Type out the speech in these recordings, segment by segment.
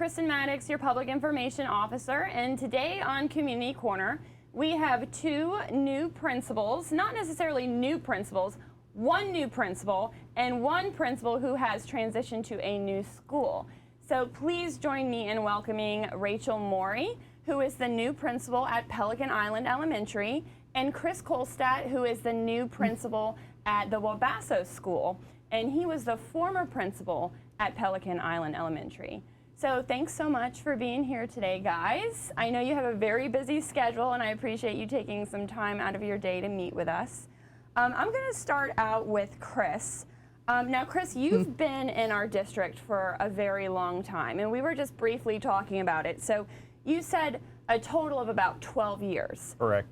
Kristen Maddox, your Public Information Officer, and today on Community Corner, we have two new principals, not necessarily new principals, one new principal and one principal who has transitioned to a new school. So please join me in welcoming Rachel Morey, who is the new principal at Pelican Island Elementary, and Chris Kolstad, who is the new principal at the Wabasso School, and he was the former principal at Pelican Island Elementary. So thanks so much for being here today, guys. I know you have a very busy schedule, and I appreciate you taking some time out of your day to meet with us. I'm going to start out with Chris. Now, Chris, you've been in our district for a very long time, and we were just briefly talking about it. So you said a total of about 12 years. Correct.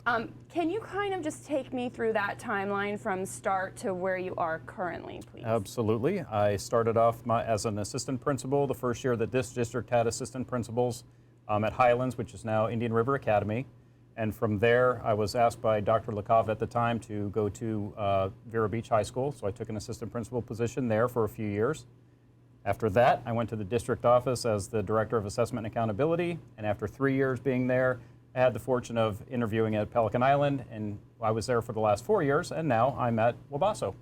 Can you kind of just take me through that timeline from start to where you are currently, please? Absolutely. I started off as an assistant principal the first year that this district had assistant principals at Highlands, which is now Indian River Academy. And from there, I was asked by Dr. Lakov at the time to go to Vero Beach High School. So I took an assistant principal position there for a few years. After that, I went to the district office as the Director of Assessment and Accountability, and after 3 years being there, I had the fortune of interviewing at Pelican Island, and I was there for the last 4 years, and now I'm at Wabasso.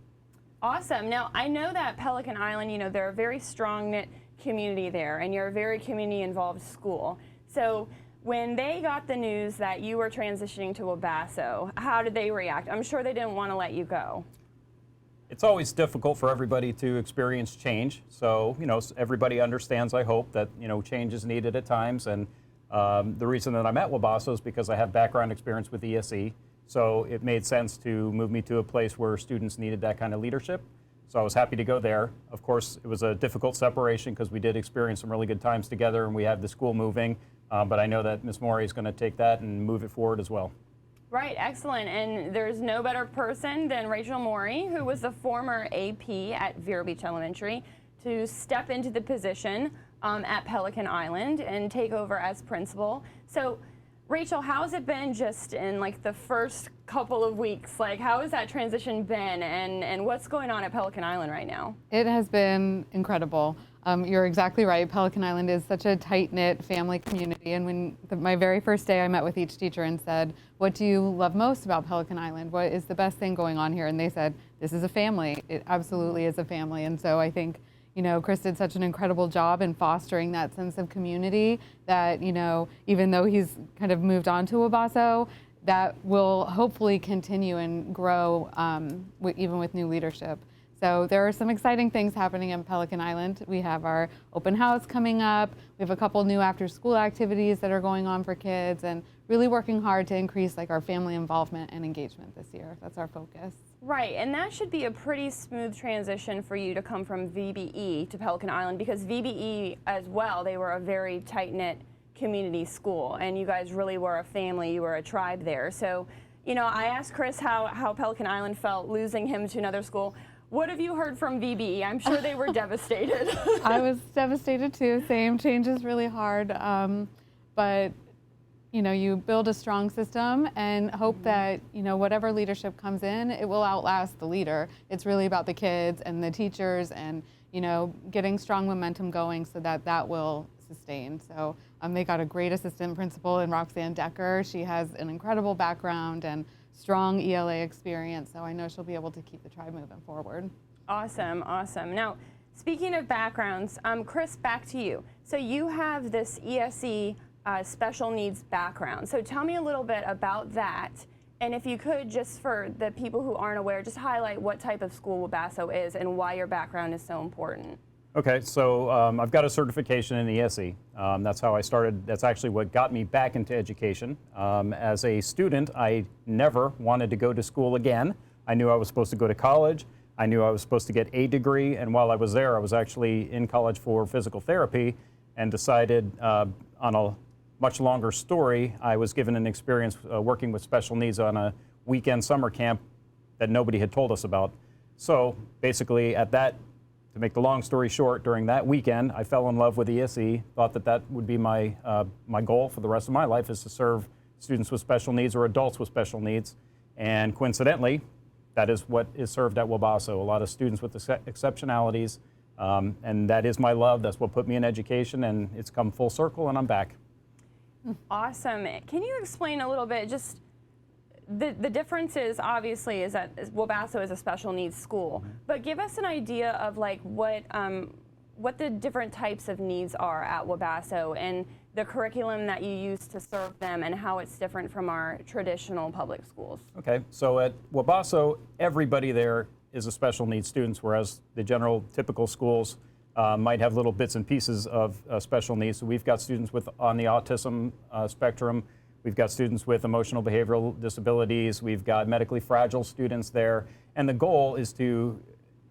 Awesome. Now, I know that Pelican Island, you know, they're a very strong-knit community there, and you're a very community-involved school. So when they got the news that you were transitioning to Wabasso, how did they react? I'm sure they didn't want to let you go. It's always difficult for everybody to experience change. So, you know, everybody understands, I hope, that, you know, change is needed at times. And the reason that I'm at Wabasso is because I have background experience with ESE. So it made sense to move me to a place where students needed that kind of leadership. So I was happy to go there. Of course, it was a difficult separation because we did experience some really good times together and we had the school moving. But I know that Ms. Morey is going to take that and move it forward as well. Right, excellent. And there's no better person than Rachel Morey, who was the former AP at Vero Beach Elementary, to step into the position at Pelican Island and take over as principal. So, Rachel, how's it been just in like the first couple of weeks? Like, how has that transition been, and what's going on at Pelican Island right now? It has been incredible. You're exactly right. Pelican Island is such a tight-knit family community. And when my very first day, I met with each teacher and said, what do you love most about Pelican Island? What is the best thing going on here? And they said, this is a family. It absolutely is a family. And so I think, you know, Chris did such an incredible job in fostering that sense of community that, you know, even though he's kind of moved on to Wabasso, that will hopefully continue and grow even with new leadership. So there are some exciting things happening in Pelican Island. We have our open house coming up. We have a couple new after-school activities that are going on for kids, and really working hard to increase like our family involvement and engagement this year. That's our focus. Right, and that should be a pretty smooth transition for you to come from VBE to Pelican Island, because VBE as well, they were a very tight-knit community school, and you guys really were a family, you were a tribe there. So, you know, I asked Chris how Pelican Island felt losing him to another school. What have you heard from VBE? I'm sure they were devastated. I was devastated too. Same, change is really hard, but you know, you build a strong system and hope that, you know, whatever leadership comes in, it will outlast the leader. It's really about the kids and the teachers and, you know, getting strong momentum going so that that will sustain. So they got a great assistant principal in Roxanne Decker. She has an incredible background and strong ELA experience, so I know she'll be able to keep the tribe moving forward. Awesome, awesome. Now, speaking of backgrounds, Chris, back to you. So you have this ESE special needs background. So tell me a little bit about that. And if you could, just for the people who aren't aware, just highlight what type of school Wabasso is and why your background is so important. Okay, so I've got a certification in ESE. That's how I started. That's actually what got me back into education. As a student, I never wanted to go to school again. I knew I was supposed to go to college. I knew I was supposed to get a degree, and while I was there, I was actually in college for physical therapy and decided on a much longer story, I was given an experience working with special needs on a weekend summer camp that nobody had told us about. So basically to make the long story short, during that weekend, I fell in love with ESE, thought that that would be my goal for the rest of my life, is to serve students with special needs or adults with special needs. And coincidentally, that is what is served at Wabasso. A lot of students with exceptionalities And that is my love. That's what put me in education, and it's come full circle, and I'm back. Awesome. Can you explain a little bit just the difference is obviously is that Wabasso is a special needs school, but give us an idea of like what the different types of needs are at Wabasso and the curriculum that you use to serve them and how it's different from our traditional public schools. Okay, so at Wabasso, everybody there is a special needs student, whereas the general typical schools might have little bits and pieces of special needs. So we've got students on the autism spectrum. We've got students with emotional behavioral disabilities. We've got medically fragile students there. And the goal is to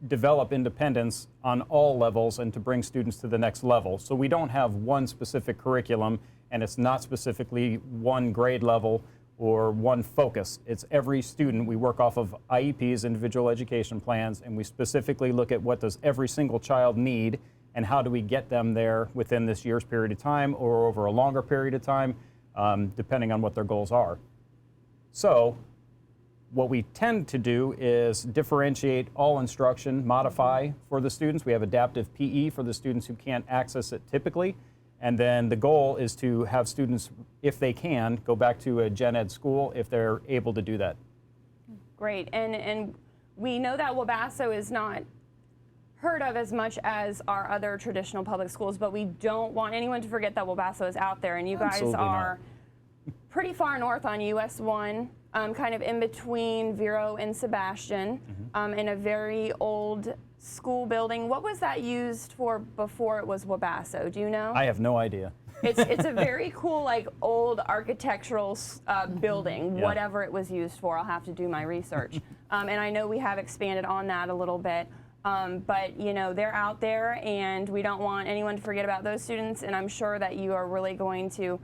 develop independence on all levels and to bring students to the next level. So we don't have one specific curriculum, and it's not specifically one grade level or one focus. It's every student. We work off of IEPs, individual education plans, and we specifically look at what does every single child need and how do we get them there within this year's period of time or over a longer period of time, depending on what their goals are. So what we tend to do is differentiate all instruction, modify for the students. We have adaptive PE for the students who can't access it typically. And then the goal is to have students, if they can, go back to a gen ed school if they're able to do that. Great. And we know that Wabasso is not heard of as much as our other traditional public schools, but we don't want anyone to forget that Wabasso is out there, and you guys Absolutely are not. pretty far north on US 1, kind of in between Vero and Sebastian, in a very old school building. What was that used for before it was Wabasso? Do you know? I have no idea. It's a very cool, like, old architectural building, Yeah. whatever it was used for. I'll have to do my research. And I know we have expanded on that a little bit. But, you know, they're out there, and we don't want anyone to forget about those students. And I'm sure that you are really going to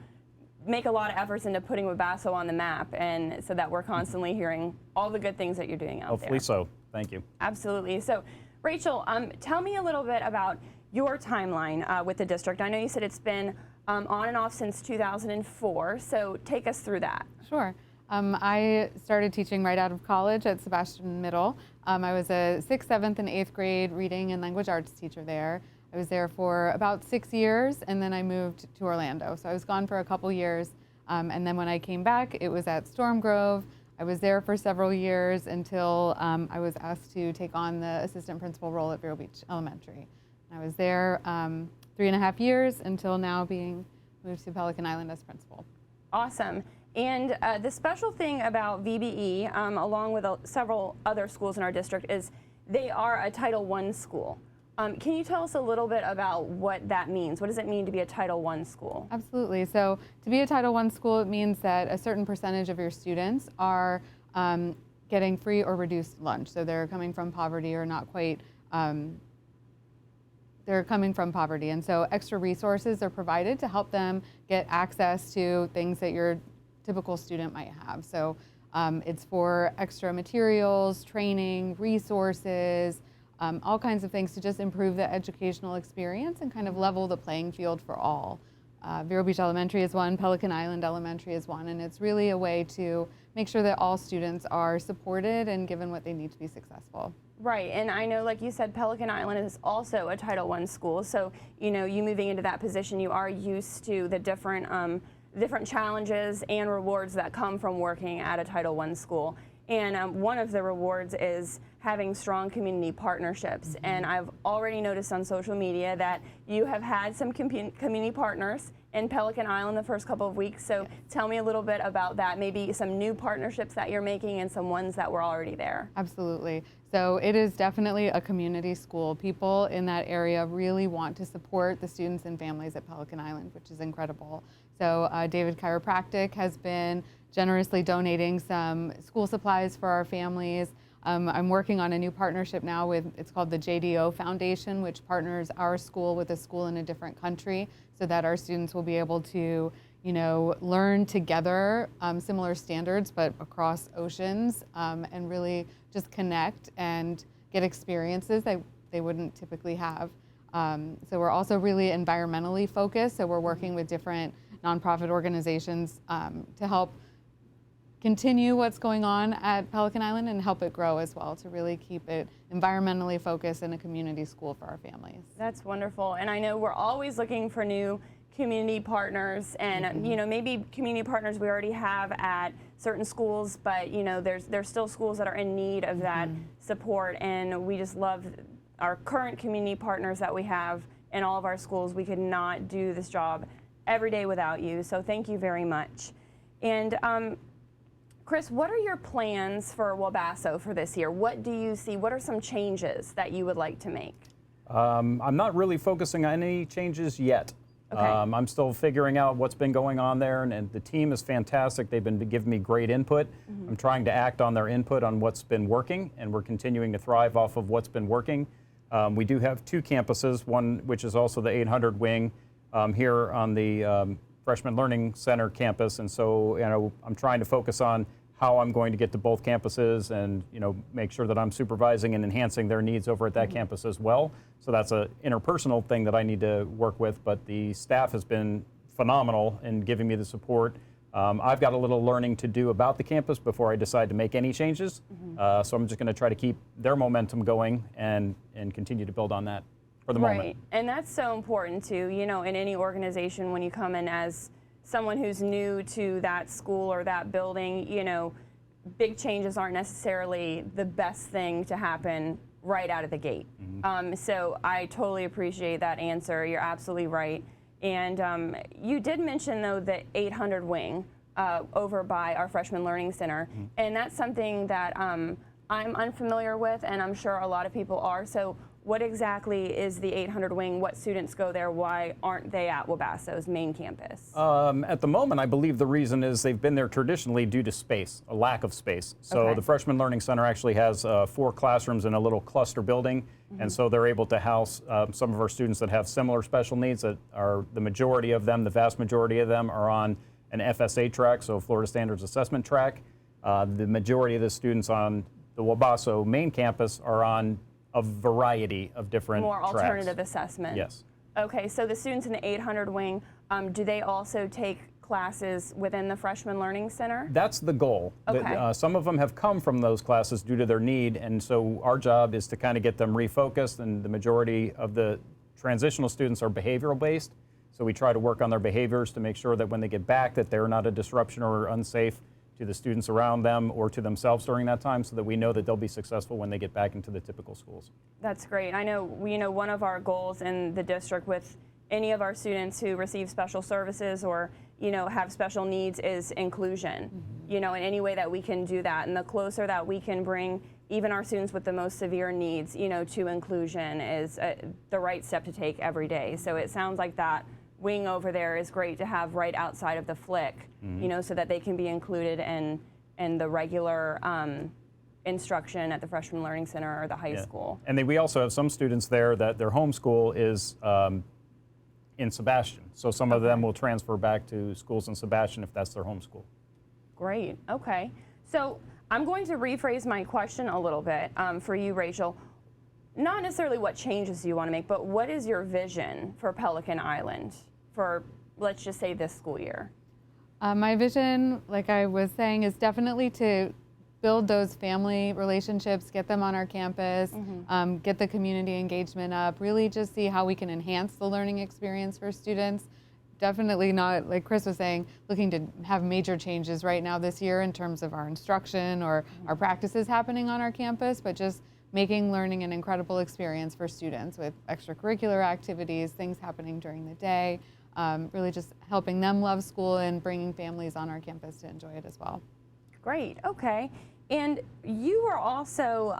make a lot of efforts into putting Wabasso on the map, and so that we're constantly hearing all the good things that you're doing out Hopefully there. so. Thank you. Absolutely. So, Rachel, tell me a little bit about your timeline with the district. I know you said it's been on and off since 2004, so take us through that. Sure. I started teaching right out of college at Sebastian Middle. I was a 6th, 7th, and 8th grade reading and language arts teacher there. I was there for about 6 years, and then I moved to Orlando. So I was gone for a couple years, and then when I came back, it was at Storm Grove. I was there for several years until I was asked to take on the assistant principal role at Vero Beach Elementary. I was there 3.5 years until now being moved to Pelican Island as principal. Awesome. And the special thing about VBE, along with several other schools in our district, is they are a Title I school. Can you tell us a little bit about what that means? What does it mean to be a Title I school? Absolutely. So to be a Title I school, it means that a certain percentage of your students are getting free or reduced lunch. So they're coming from poverty or not quite, they're coming from poverty. And so extra resources are provided to help them get access to things that your typical student might have. So it's for extra materials, training, resources, all kinds of things to just improve the educational experience and kind of level the playing field for all. Vero Beach Elementary is one, Pelican Island Elementary is one, and it's really a way to make sure that all students are supported and given what they need to be successful. Right, and I know, like you said, Pelican Island is also a Title I school, so, you know, you moving into that position, you are used to the different challenges and rewards that come from working at a Title I school. And one of the rewards is having strong community partnerships. And I've already noticed on social media that you have had some community partners in Pelican Island the first couple of weeks. So tell me a little bit about that, maybe some new partnerships that you're making and some ones that were already there. Absolutely. So it is definitely a community school. People in that area really want to support the students and families at Pelican Island, which is incredible. So David Chiropractic has been generously donating some school supplies for our families. I'm working on a new partnership now with, it's called the JDO Foundation, which partners our school with a school in a different country so that our students will be able to, you know, learn together similar standards but across oceans and really just connect and get experiences that they wouldn't typically have. So we're also really environmentally focused, so we're working with different nonprofit organizations to help continue what's going on at Pelican Island and help it grow as well, to really keep it environmentally focused in a community school for our families. That's wonderful. And I know we're always looking for new community partners, and you know, maybe community partners we already have at certain schools, but you know, there's still schools that are in need of that support, and we just love our current community partners that we have in all of our schools. We could not do this job every day without you, so thank you very much. And Chris, what are your plans for Wabasso for this year? What do you see? What are some changes that you would like to make? I'm not really focusing on any changes yet. Okay. I'm still figuring out what's been going on there, and the team is fantastic. They've been giving me great input. I'm trying to act on their input on what's been working, and we're continuing to thrive off of what's been working. We do have 2 campuses, one which is also the 800 wing here on the Freshman Learning Center campus, and so you know, I'm trying to focus on how I'm going to get to both campuses and you know, make sure that I'm supervising and enhancing their needs over at that campus as well. So that's an interpersonal thing that I need to work with, but the staff has been phenomenal in giving me the support. I've got a little learning to do about the campus before I decide to make any changes. So I'm just going to try to keep their momentum going and continue to build on that for the moment. Right, and that's so important too, you know, in any organization when you come in as someone who's new to that school or that building, you know, big changes aren't necessarily the best thing to happen right out of the gate. So I totally appreciate that answer. You're absolutely right. And you did mention, though, the 800 wing over by our Freshman Learning Center. And that's something that I'm unfamiliar with, and I'm sure a lot of people are. So what exactly is the 800 wing? What students go there? Why aren't they at Wabasso's main campus? At the moment, I believe the reason is they've been there traditionally due to space, a lack of space. So Okay. the Freshman Learning Center actually has 4 classrooms in a little cluster building, and so they're able to house some of our students that have similar special needs. That are the majority of them, the vast majority of them, are on an FSA track, so Florida Standards Assessment track. The majority of the students on the Wabasso main campus are on a variety of different More tracks. alternative assessment. Yes. Okay, so the students in the 800 wing, do they also take classes within the Freshman Learning Center? That's the goal. Okay. Some of them have come from those classes due to their need, and so our job is to kind of get them refocused, and the majority of the transitional students are behavioral based, so we try to work on their behaviors to make sure that when they get back that they're not a disruption or unsafe to the students around them or to themselves during that time, so that we know that they'll be successful when they get back into the typical schools. That's great. I know, one of our goals in the district with any of our students who receive special services or, have special needs is inclusion, in any way that we can do that. And the closer that we can bring even our students with the most severe needs, to inclusion is the right step to take every day. So it sounds like that wing over there is great to have right outside of the FLIC, so that they can be included in the regular instruction at the Freshman Learning Center or the high school. And then we also have some students there that their home school is in Sebastian. So some of them will transfer back to schools in Sebastian if that's their home school. Great, okay. So I'm going to rephrase my question a little bit for you, Rachel. Not necessarily what changes you want to make, but what is your vision for Pelican Island for, let's just say, this school year? My vision, like I was saying, is definitely to build those family relationships, get them on our campus, get the community engagement up, really just see how we can enhance the learning experience for students. Definitely not, like Chris was saying, looking to have major changes right now this year in terms of our instruction or our practices happening on our campus, but just making learning an incredible experience for students with extracurricular activities, things happening during the day, really just helping them love school and bringing families on our campus to enjoy it as well. Great, okay. And you were also,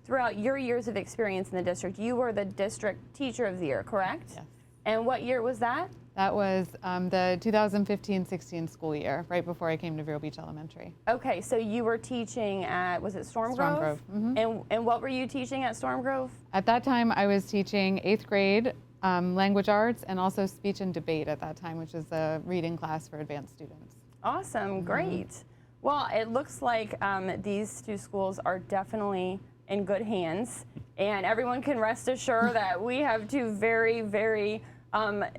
throughout your years of experience in the district, you were the district teacher of the year, correct? Yes. And what year was that? That was the 2015-16 school year, right before I came to Vero Beach Elementary. Okay, so you were teaching at, was it Storm Grove? Storm Grove, And what were you teaching at Storm Grove? At that time, I was teaching 8th grade language arts and also speech and debate at that time, which is a reading class for advanced students. Awesome, great. Well, it looks like these two schools are definitely in good hands, and everyone can rest assured that we have two very, very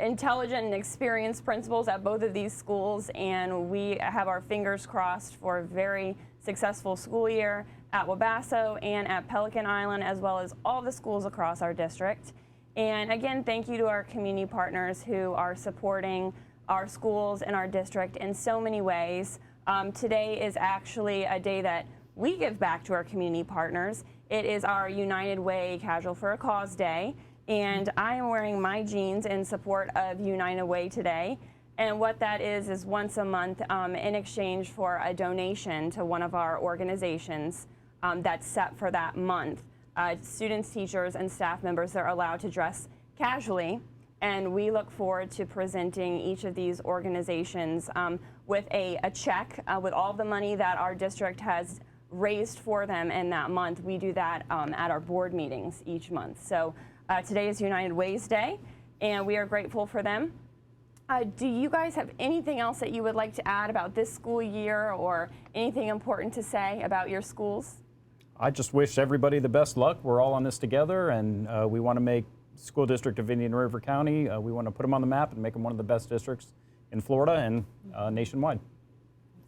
intelligent and experienced principals at both of these schools, and we have our fingers crossed for a very successful school year at Wabasso and at Pelican Island, as well as all the schools across our district. And again, thank you to our community partners who are supporting our schools and our district in so many ways. Today is actually a day that we give back to our community partners. It is our United Way Casual for a Cause Day, and I am wearing my jeans in support of United Way today. And what that is once a month in exchange for a donation to one of our organizations that's set for that month. Students, teachers, and staff members are allowed to dress casually, and we look forward to presenting each of these organizations with a check with all the money that our district has raised for them in that month. We do that at our board meetings each month. So today is United Ways Day, and we are grateful for them. Do you guys have anything else that you would like to add about this school year or anything important to say about your schools? I just wish everybody the best luck. We're all on this together, and we want to make School District of Indian River County, we want to put them on the map and make them one of the best districts in Florida and nationwide.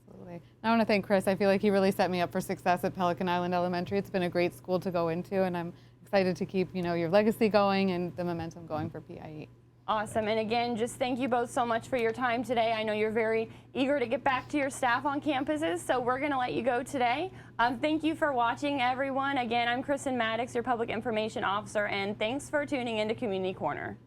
Absolutely. I want to thank Chris. I feel like he really set me up for success at Pelican Island Elementary. It's been a great school to go into, and I'm excited to keep, your legacy going and the momentum going for PIE. Awesome. And again, just thank you both so much for your time today. I know you're very eager to get back to your staff on campuses, so we're going to let you go today. Thank you for watching, everyone. Again, I'm Kristen Maddox, your Public Information Officer, and thanks for tuning into Community Corner.